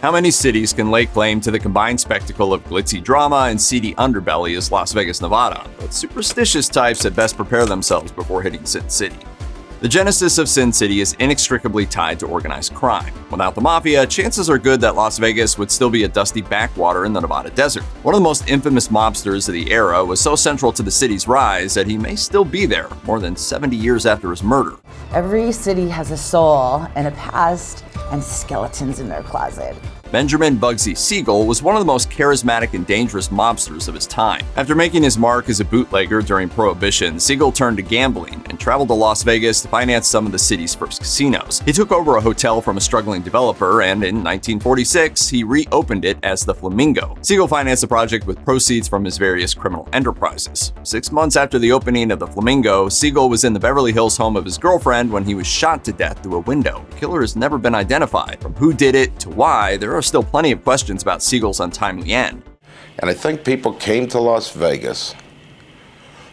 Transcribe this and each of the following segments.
How many cities can lay claim to the combined spectacle of glitzy drama and seedy underbelly as Las Vegas, Nevada? But superstitious types had best prepare themselves before hitting Sin City. The genesis of Sin City is inextricably tied to organized crime. Without the mafia, chances are good that Las Vegas would still be a dusty backwater in the Nevada desert. One of the most infamous mobsters of the era was so central to the city's rise that he may still be there, more than 70 years after his murder. Every city has a soul and a past and skeletons in their closet. Benjamin Bugsy Siegel was one of the most charismatic and dangerous mobsters of his time. After making his mark as a bootlegger during Prohibition, Siegel turned to gambling and traveled to Las Vegas to finance some of the city's first casinos. He took over a hotel from a struggling developer, and in 1946, he reopened it as the Flamingo. Siegel financed the project with proceeds from his various criminal enterprises. 6 months after the opening of the Flamingo, Siegel was in the Beverly Hills home of his girlfriend when he was shot to death through a window. The killer has never been identified. From who did it to why, there are still plenty of questions about Siegel's untimely end. And I think people came to Las Vegas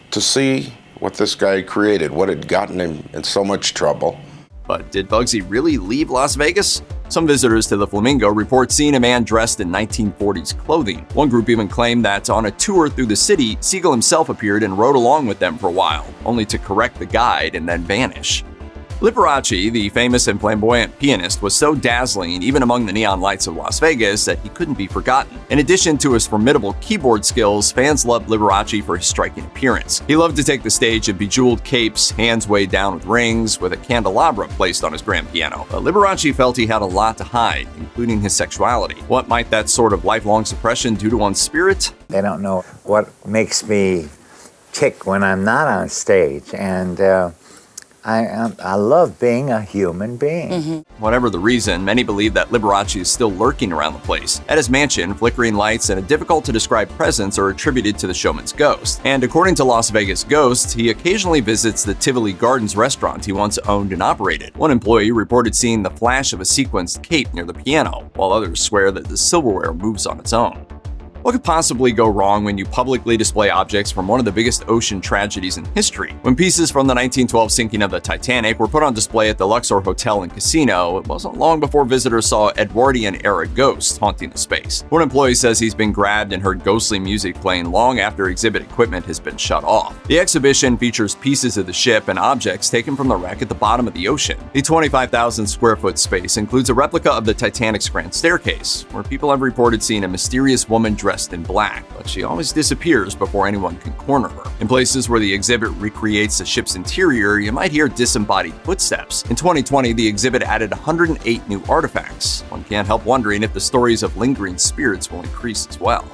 to see what this guy created, what had gotten him in so much trouble. But did Bugsy really leave Las Vegas? Some visitors to the Flamingo report seeing a man dressed in 1940s clothing. One group even claimed that on a tour through the city, Siegel himself appeared and rode along with them for a while, only to correct the guide and then vanish. Liberace, the famous and flamboyant pianist, was so dazzling even among the neon lights of Las Vegas that he couldn't be forgotten. In addition to his formidable keyboard skills, fans loved Liberace for his striking appearance. He loved to take the stage in bejeweled capes, hands weighed down with rings, with a candelabra placed on his grand piano. But Liberace felt he had a lot to hide, including his sexuality. What might that sort of lifelong suppression do to one's spirit? They don't know what makes me tick when I'm not on stage, and I love being a human being. Whatever the reason, many believe that Liberace is still lurking around the place. At his mansion, flickering lights and a difficult-to-describe presence are attributed to the showman's ghost. And according to Las Vegas Ghosts, he occasionally visits the Tivoli Gardens restaurant he once owned and operated. One employee reported seeing the flash of a sequenced cape near the piano, while others swear that the silverware moves on its own. What could possibly go wrong when you publicly display objects from one of the biggest ocean tragedies in history? When pieces from the 1912 sinking of the Titanic were put on display at the Luxor Hotel and Casino, it wasn't long before visitors saw Edwardian-era ghosts haunting the space. One employee says he's been grabbed and heard ghostly music playing long after exhibit equipment has been shut off. The exhibition features pieces of the ship and objects taken from the wreck at the bottom of the ocean. The 25,000 square foot space includes a replica of the Titanic's grand staircase, where people have reported seeing a mysterious woman dressed in black, but she always disappears before anyone can corner her. In places where the exhibit recreates the ship's interior, you might hear disembodied footsteps. In 2020, the exhibit added 108 new artifacts. One can't help wondering if the stories of lingering spirits will increase as well.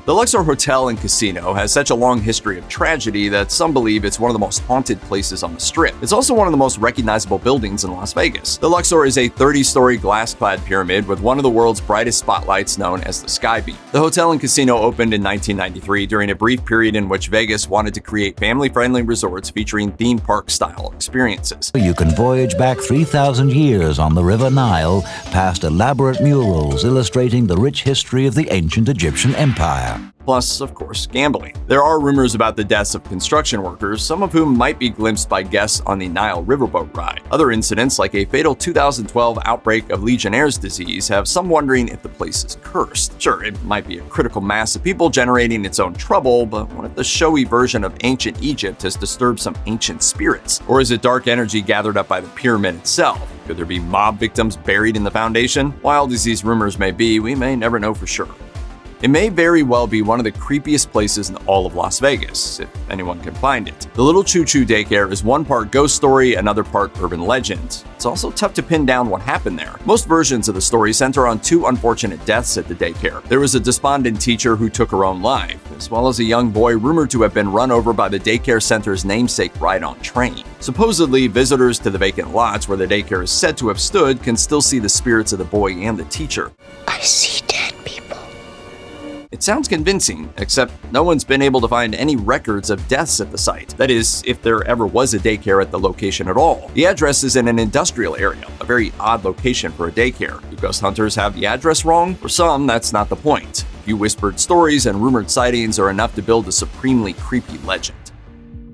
The Luxor Hotel and Casino has such a long history of tragedy that some believe it's one of the most haunted places on the Strip. It's also one of the most recognizable buildings in Las Vegas. The Luxor is a 30-story glass-clad pyramid with one of the world's brightest spotlights known as the Sky Beam. The hotel and casino opened in 1993 during a brief period in which Vegas wanted to create family-friendly resorts featuring theme park-style experiences. You can voyage back 3,000 years on the River Nile past elaborate murals illustrating the rich history of the ancient Egyptian Empire. Plus, of course, gambling. There are rumors about the deaths of construction workers, some of whom might be glimpsed by guests on the Nile riverboat ride. Other incidents, like a fatal 2012 outbreak of Legionnaire's disease, have some wondering if the place is cursed. Sure, it might be a critical mass of people generating its own trouble, but what if the showy version of ancient Egypt has disturbed some ancient spirits? Or is it dark energy gathered up by the pyramid itself? Could there be mob victims buried in the foundation? Wild as these rumors may be, we may never know for sure. It may very well be one of the creepiest places in all of Las Vegas, if anyone can find it. The little Choo Daycare is one part ghost story, another part urban legend. It's also tough to pin down what happened there. Most versions of the story center on two unfortunate deaths at the daycare. There was a despondent teacher who took her own life, as well as a young boy rumored to have been run over by the daycare center's namesake ride-on train. Supposedly, visitors to the vacant lots where the daycare is said to have stood can still see the spirits of the boy and the teacher. I see dead people. It sounds convincing, except no one's been able to find any records of deaths at the site. That is, if there ever was a daycare at the location at all. The address is in an industrial area, a very odd location for a daycare. Do ghost hunters have the address wrong? For some, that's not the point. A few whispered stories and rumored sightings are enough to build a supremely creepy legend.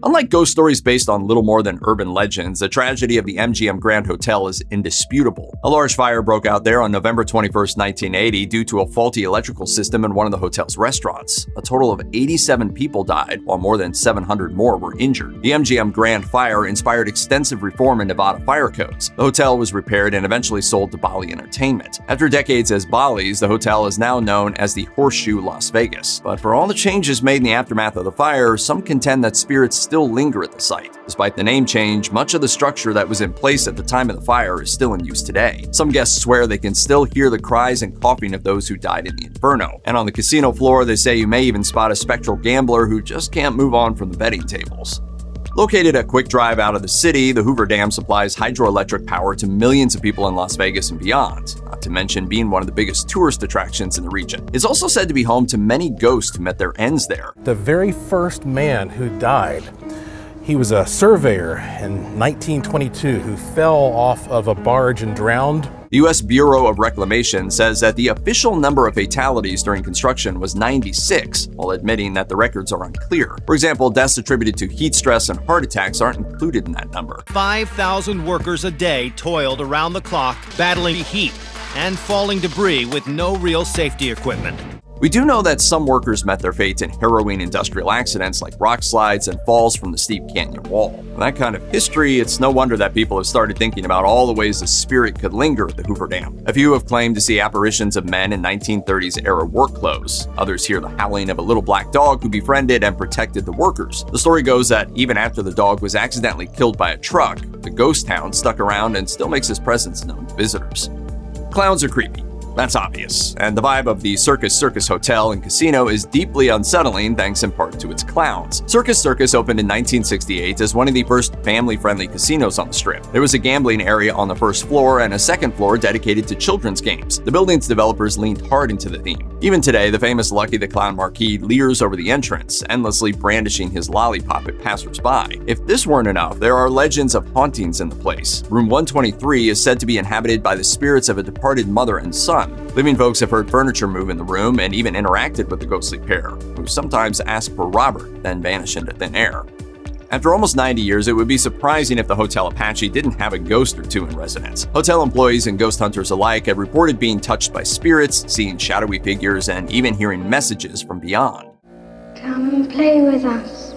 Unlike ghost stories based on little more than urban legends, the tragedy of the MGM Grand Hotel is indisputable. A large fire broke out there on November 21, 1980 due to a faulty electrical system in one of the hotel's restaurants. A total of 87 people died, while more than 700 more were injured. The MGM Grand fire inspired extensive reform in Nevada fire codes. The hotel was repaired and eventually sold to Bally Entertainment. After decades as Bally's, the hotel is now known as the Horseshoe Las Vegas. But for all the changes made in the aftermath of the fire, some contend that spirits still linger at the site. Despite the name change, much of the structure that was in place at the time of the fire is still in use today. Some guests swear they can still hear the cries and coughing of those who died in the inferno. And on the casino floor, they say you may even spot a spectral gambler who just can't move on from the betting tables. Located a quick drive out of the city, the Hoover Dam supplies hydroelectric power to millions of people in Las Vegas and beyond, not to mention being one of the biggest tourist attractions in the region. It's also said to be home to many ghosts who met their ends there. The very first man who died, he was a surveyor in 1922 who fell off of a barge and drowned. The U.S. Bureau of Reclamation says that the official number of fatalities during construction was 96, while admitting that the records are unclear. For example, deaths attributed to heat stress and heart attacks aren't included in that number. 5,000 workers a day toiled around the clock, battling heat and falling debris with no real safety equipment. We do know that some workers met their fate in harrowing industrial accidents like rock slides and falls from the steep canyon wall. With that kind of history, it's no wonder that people have started thinking about all the ways a spirit could linger at the Hoover Dam. A few have claimed to see apparitions of men in 1930s era work clothes. Others hear the howling of a little black dog who befriended and protected the workers. The story goes that even after the dog was accidentally killed by a truck, the ghost town stuck around and still makes his presence known to visitors. Clowns are creepy. That's obvious, and the vibe of the Circus Hotel and Casino is deeply unsettling thanks in part to its clowns. Circus opened in 1968 as one of the first family-friendly casinos on the Strip. There was a gambling area on the first floor and a second floor dedicated to children's games. The building's developers leaned hard into the theme. Even today, the famous Lucky the Clown marquee leers over the entrance, endlessly brandishing his lollipop at passersby. If this weren't enough, there are legends of hauntings in the place. Room 123 is said to be inhabited by the spirits of a departed mother and son. Living folks have heard furniture move in the room and even interacted with the ghostly pair, who sometimes ask for Robert, then vanish into thin air. After almost 90 years, it would be surprising if the Hotel Apache didn't have a ghost or two in residence. Hotel employees and ghost hunters alike have reported being touched by spirits, seeing shadowy figures, and even hearing messages from beyond. Come and play with us.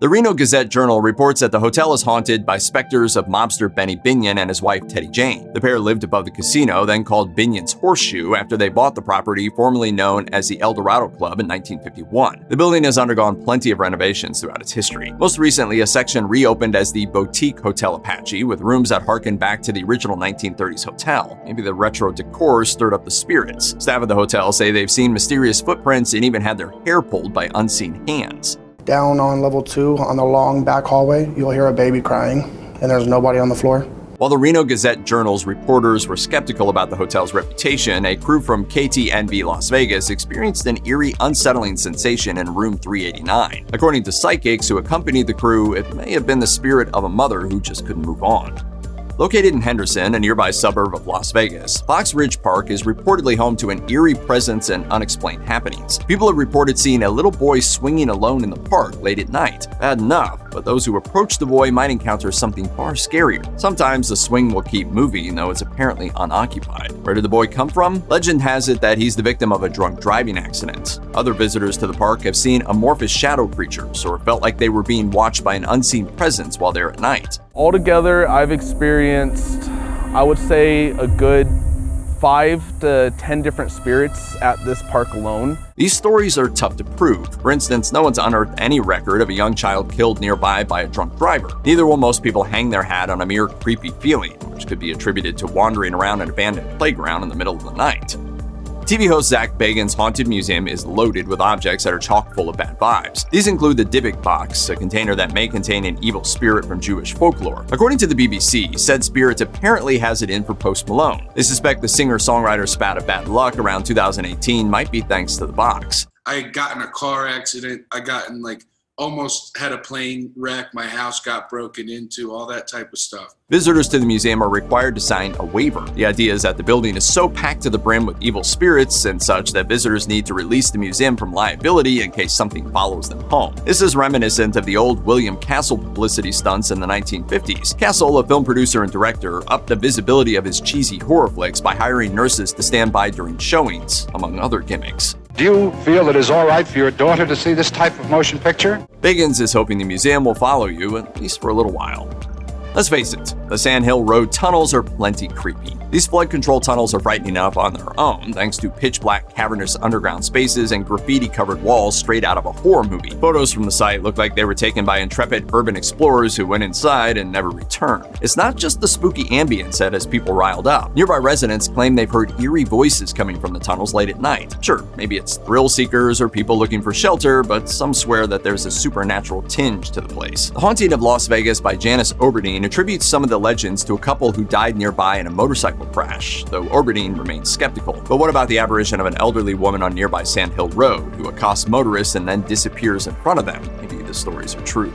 The Reno Gazette-Journal reports that the hotel is haunted by specters of mobster Benny Binion and his wife Teddy Jane. The pair lived above the casino, then called Binion's Horseshoe after they bought the property formerly known as the El Dorado Club in 1951. The building has undergone plenty of renovations throughout its history. Most recently, a section reopened as the Boutique Hotel Apache, with rooms that harken back to the original 1930s hotel. Maybe the retro decor stirred up the spirits. Staff of the hotel say they've seen mysterious footprints and even had their hair pulled by unseen hands. Down on level 2, on the long back hallway, you'll hear a baby crying, and there's nobody on the floor. While the Reno Gazette-Journal's reporters were skeptical about the hotel's reputation, a crew from KTNV Las Vegas experienced an eerie, unsettling sensation in room 389. According to psychics who accompanied the crew, it may have been the spirit of a mother who just couldn't move on. Located in Henderson, a nearby suburb of Las Vegas, Fox Ridge Park is reportedly home to an eerie presence and unexplained happenings. People have reported seeing a little boy swinging alone in the park late at night. Bad enough, but those who approach the boy might encounter something far scarier. Sometimes the swing will keep moving, though it's apparently unoccupied. Where did the boy come from? Legend has it that he's the victim of a drunk driving accident. Other visitors to the park have seen amorphous shadow creatures or felt like they were being watched by an unseen presence while they're at night. Altogether, I've experienced, I would say, a good 5 to 10 different spirits at this park alone. These stories are tough to prove. For instance, no one's unearthed any record of a young child killed nearby by a drunk driver. Neither will most people hang their hat on a mere creepy feeling, which could be attributed to wandering around an abandoned playground in the middle of the night. TV host Zach Bagans' Haunted Museum is loaded with objects that are chock full of bad vibes. These include the Dybbuk box, a container that may contain an evil spirit from Jewish folklore. According to the BBC, said spirit apparently has it in for Post Malone. They suspect the singer-songwriter spat of bad luck around 2018 might be thanks to the box. I got in a car accident. I got in like almost had a plane wreck, my house got broken into, all that type of stuff. Visitors to the museum are required to sign a waiver. The idea is that the building is so packed to the brim with evil spirits and such that visitors need to release the museum from liability in case something follows them home. This is reminiscent of the old William Castle publicity stunts in the 1950s. Castle, a film producer and director, upped the visibility of his cheesy horror flicks by hiring nurses to stand by during showings, among other gimmicks. Do you feel it is all right for your daughter to see this type of motion picture? Biggins is hoping the museum will follow you, at least for a little while. Let's face it, the Sandhill Road tunnels are plenty creepy. These flood control tunnels are frightening enough on their own, thanks to pitch-black cavernous underground spaces and graffiti-covered walls straight out of a horror movie. Photos from the site look like they were taken by intrepid urban explorers who went inside and never returned. It's not just the spooky ambience that has people riled up. Nearby residents claim they've heard eerie voices coming from the tunnels late at night. Sure, maybe it's thrill seekers or people looking for shelter, but some swear that there's a supernatural tinge to the place. The Haunting of Las Vegas by Janice Oberdeen attributes some of the legends to a couple who died nearby in a motorcycle crash, though Oberdeen remains skeptical. But what about the apparition of an elderly woman on nearby Sandhill Road who accosts motorists and then disappears in front of them? Maybe the stories are true.